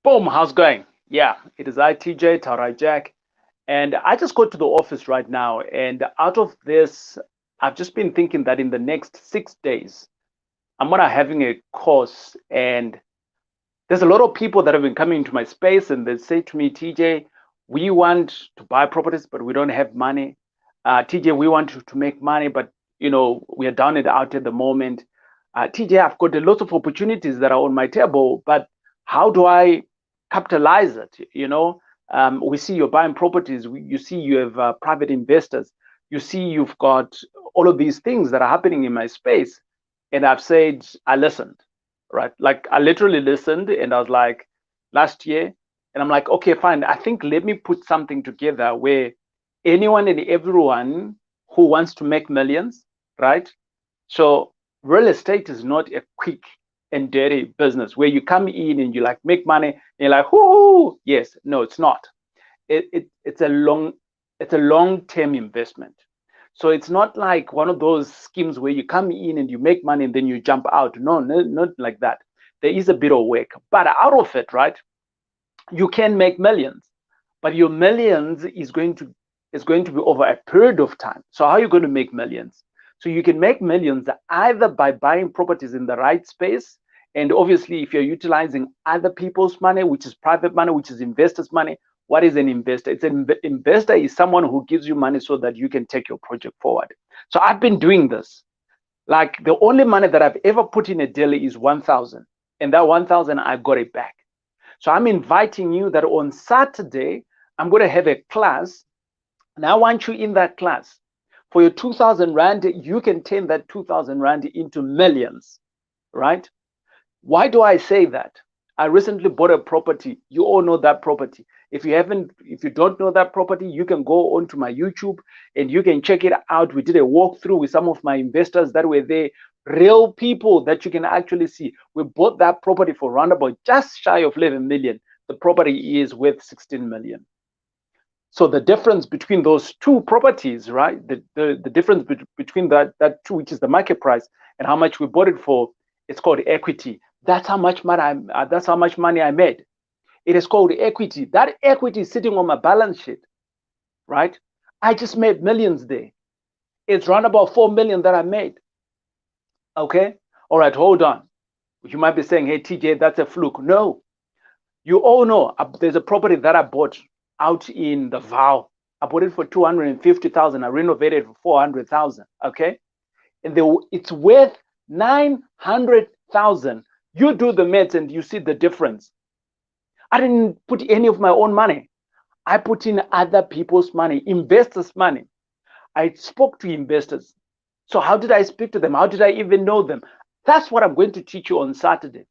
Boom, how's it going? Yeah, it is I, TJ, Tarai Jack, and I just got to the office right now. And out of this, I've just been thinking that in the next 6 days, I'm gonna having a course, and there's a lot of people that have been coming into my space, and they say to me, TJ, we want to buy properties, but we don't have money. TJ, we want to make money, but we are down and out at the moment. TJ, I've got a lot of opportunities that are on my table, but how do I capitalize it? We see you're buying properties. You see you have private investors. You see you've got all of these things that are happening in my space. And I've said, I listened, right? Like I literally listened, and I was like, last year, and I'm like, okay, fine. I think let me put something together where anyone and everyone who wants to make millions, right? So real estate is not a quick and dirty business where you come in and you like make money and you're like, whoo, yes. No, it's not. It's a long term investment. So it's not like one of those schemes where you come in and you make money and then you jump out. No, no, not like that. There is a bit of work, but out of it, right? You can make millions, but your millions is going to be over a period of time. So how are you going to make millions? So you can make millions either by buying properties in the right space, and obviously if you're utilizing other people's money, which is private money, which is investors' money. What is an investor? It's an investor is someone who gives you money so that you can take your project forward. So I've been doing this. Like the only money that I've ever put in a deal is 1,000, and that 1,000 I got it back. So I'm inviting you that on Saturday, I'm going to have a class, and I want you in that class. For your 2,000 Rand, you can turn that 2,000 Rand into millions, right? Why do I say that? I recently bought a property. You all know that property. If you don't know that property, you can go onto my YouTube and you can check it out. We did a walkthrough with some of my investors that were there, real people that you can actually see. We bought that property for round about just shy of 11 million. The property is worth 16 million. So the difference between those two properties, right? The difference between that two, which is the market price, and how much we bought it for, it's called equity. That's how much money I made. It is called equity. That equity is sitting on my balance sheet, right? I just made millions there. It's around about 4 million that I made. Okay. All right. Hold on. You might be saying, "Hey, TJ, that's a fluke." No, you all know there's a property that I bought out in the Vow. I bought it for 250,000. I renovated it for 400,000. Okay, and it's worth 900,000. You do the maths and you see the difference. I didn't put any of my own money. I put in other people's money, investors' money. I spoke to investors. So how did I speak to them? How did I even know them? That's what I'm going to teach you on Saturday.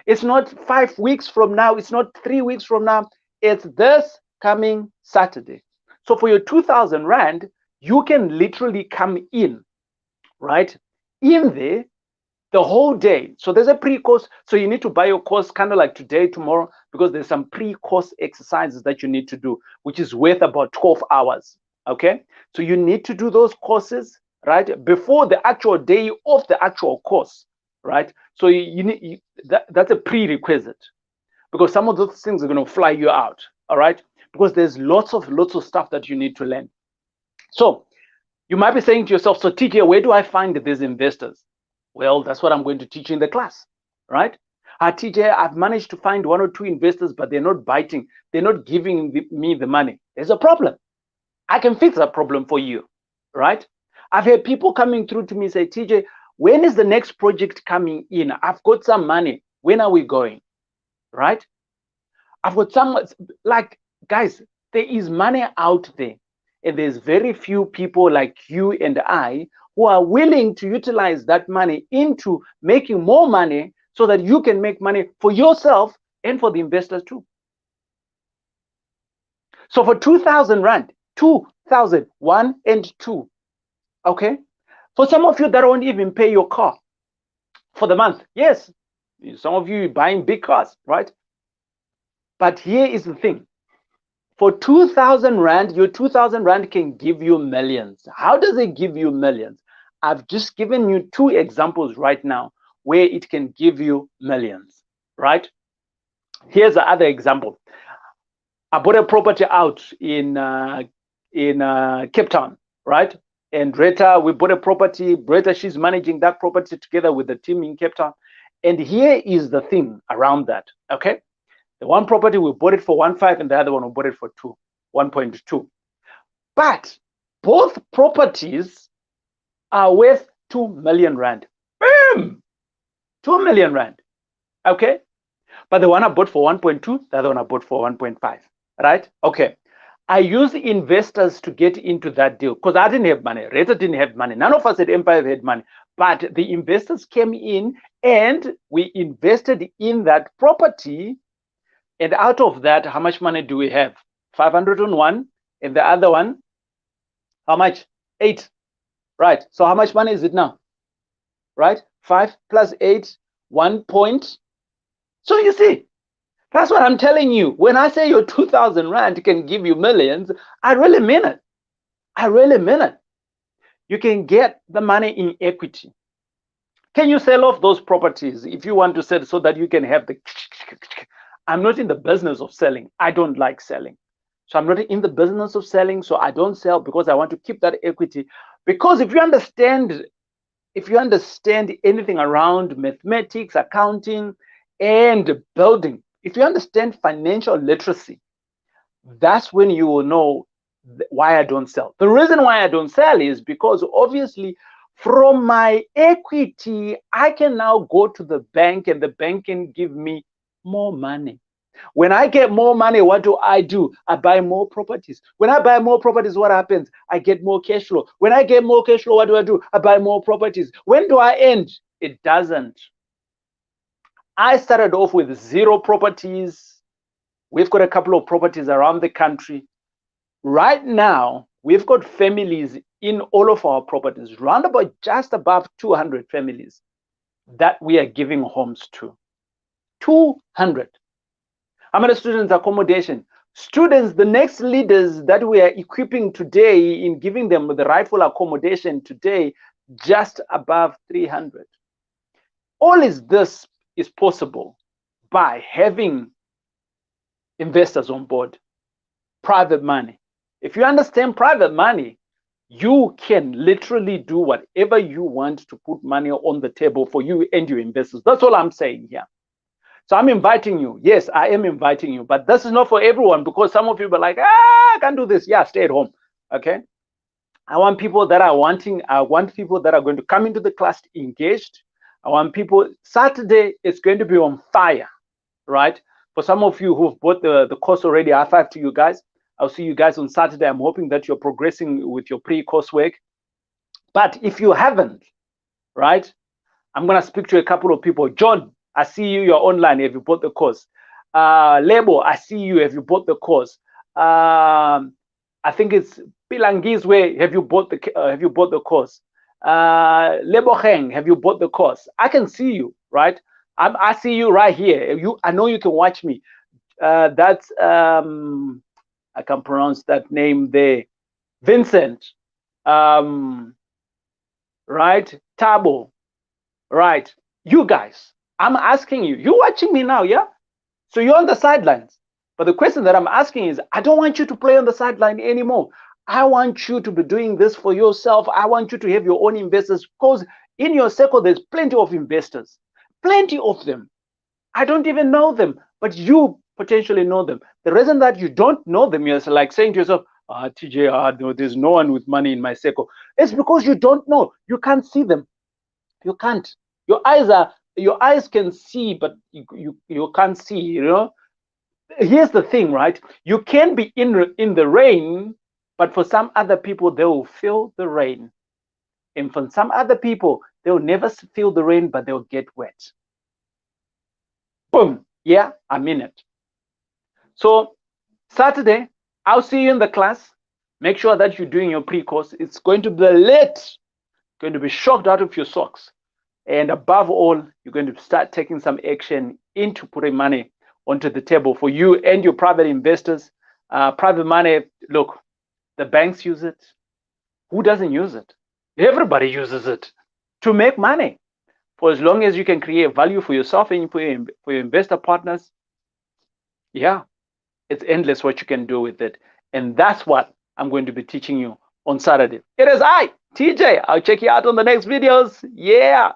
It's not 5 weeks from now. It's not 3 weeks from now. It's this coming Saturday. So for your 2,000 Rand, you can literally come in, right? In there the whole day. So there's a pre-course. So you need to buy your course kind of like today, tomorrow, because there's some pre-course exercises that you need to do, which is worth about 12 hours. Okay. So you need to do those courses, right? Before the actual day of the actual course, right? So that's a prerequisite, because some of those things are going to fly you out. All right. Because there's lots of stuff that you need to learn. So you might be saying to yourself, so TJ, where do I find these investors? Well, that's what I'm going to teach you in the class, right? TJ, I've managed to find one or two investors, but they're not biting. They're not giving me the money. There's a problem. I can fix that problem for you, right? I've had people coming through to me say, TJ, when is the next project coming in? I've got some money. When are we going, right? I've got some, like, guys, there is money out there. And there's very few people like you and I who are willing to utilize that money into making more money so that you can make money for yourself and for the investors too. So for 2,000 Rand, 2,000, 1 and 2, okay? For some of you that won't even pay your car for the month. Yes, some of you buying big cars, right? But here is the thing. For 2,000 Rand, your 2,000 Rand can give you millions. How does it give you millions? I've just given you two examples right now where it can give you millions, right? Here's the other example. I bought a property out in Cape Town, right? And Rita, we bought a property. Rita, she's managing that property together with the team in Cape Town. And here is the thing around that, okay? The one property we bought it for 1.5, and the other one we bought it for 1.2. But both properties are worth 2 million rand. Boom! 2 million rand. Okay? But the one I bought for 1.2, the other one I bought for 1.5. Right? Okay. I used investors to get into that deal because I didn't have money. Rita didn't have money. None of us at Empire had money. But the investors came in and we invested in that property. And out of that, how much money do we have? 500 on one. And the other one, how much? 8. Right. So how much money is it now? Right? 5 plus 8, 1 point. So you see, that's what I'm telling you. When I say your 2,000 rand can give you millions, I really mean it. I really mean it. You can get the money in equity. Can you sell off those properties if you want to sell so that you can have the... I'm not in the business of selling. I don't like selling. So I'm not in the business of selling. So I don't sell because I want to keep that equity. Because if you understand anything around mathematics, accounting, and building, if you understand financial literacy, that's when you will know why I don't sell. The reason why I don't sell is because obviously from my equity, I can now go to the bank and the bank can give me more money. When I get more money, what do? I buy more properties. When I buy more properties, what happens? I get more cash flow. When I get more cash flow, what do? I buy more properties. When do I end? It doesn't. I started off with 0 properties. We've got a couple of properties around the country. Right now, we've got families in all of our properties, round about just above 200 families that we are giving homes to. 200. How many students accommodation? Students, the next leaders that we are equipping today in giving them the rightful accommodation today, just above 300. All this is possible by having investors on board, private money. If you understand private money, you can literally do whatever you want to put money on the table for you and your investors. That's all I'm saying here. So I'm inviting you. Yes, I am inviting you, but this is not for everyone because some of you are like, I can't do this. Yeah, stay at home. Okay. I want people that are people that are going to come into the class engaged. I want people, Saturday is going to be on fire, right? For some of you who've bought the course already, high five to you guys. I'll see you guys on Saturday. I'm hoping that you're progressing with your pre-course work. But if you haven't, right, I'm going to speak to a couple of people. John, I see you. You're online. Have you bought the course? Lebo, I see you. Have you bought the course? I think it's Pilangi's way. Have you bought the course? Lebo Heng, have you bought the course? I can see you, right? I see you right here. I know you can watch me. That's I can pronounce that name there. Vincent, right? Tabo, right? You guys, I'm asking you. You're watching me now, yeah? So you're on the sidelines. But the question that I'm asking is, I don't want you to play on the sideline anymore. I want you to be doing this for yourself. I want you to have your own investors because in your circle, there's plenty of investors, plenty of them. I don't even know them, but you potentially know them. The reason that you don't know them is like saying to yourself, TJ, no, there's no one with money in my circle. It's because you don't know. You can't see them. You can't. Your eyes can see, but you can't see, you know. Here's the thing, right? You can be in the rain, but for some other people, they will feel the rain. And for some other people, they'll never feel the rain, but they'll get wet. Boom. Yeah, I mean it. So Saturday, I'll see you in the class. Make sure that you're doing your pre-course. It's going to be lit. Going to be shocked out of your socks. And above all, you're going to start taking some action into putting money onto the table for you and your private investors. Private money, look, the banks use it. Who doesn't use it? Everybody uses it to make money. For as long as you can create value for yourself and for your investor partners, Yeah, it's endless what you can do with it. And that's what I'm going to be teaching you on Saturday. It is I, TJ. I'll check you out on the next videos. Yeah.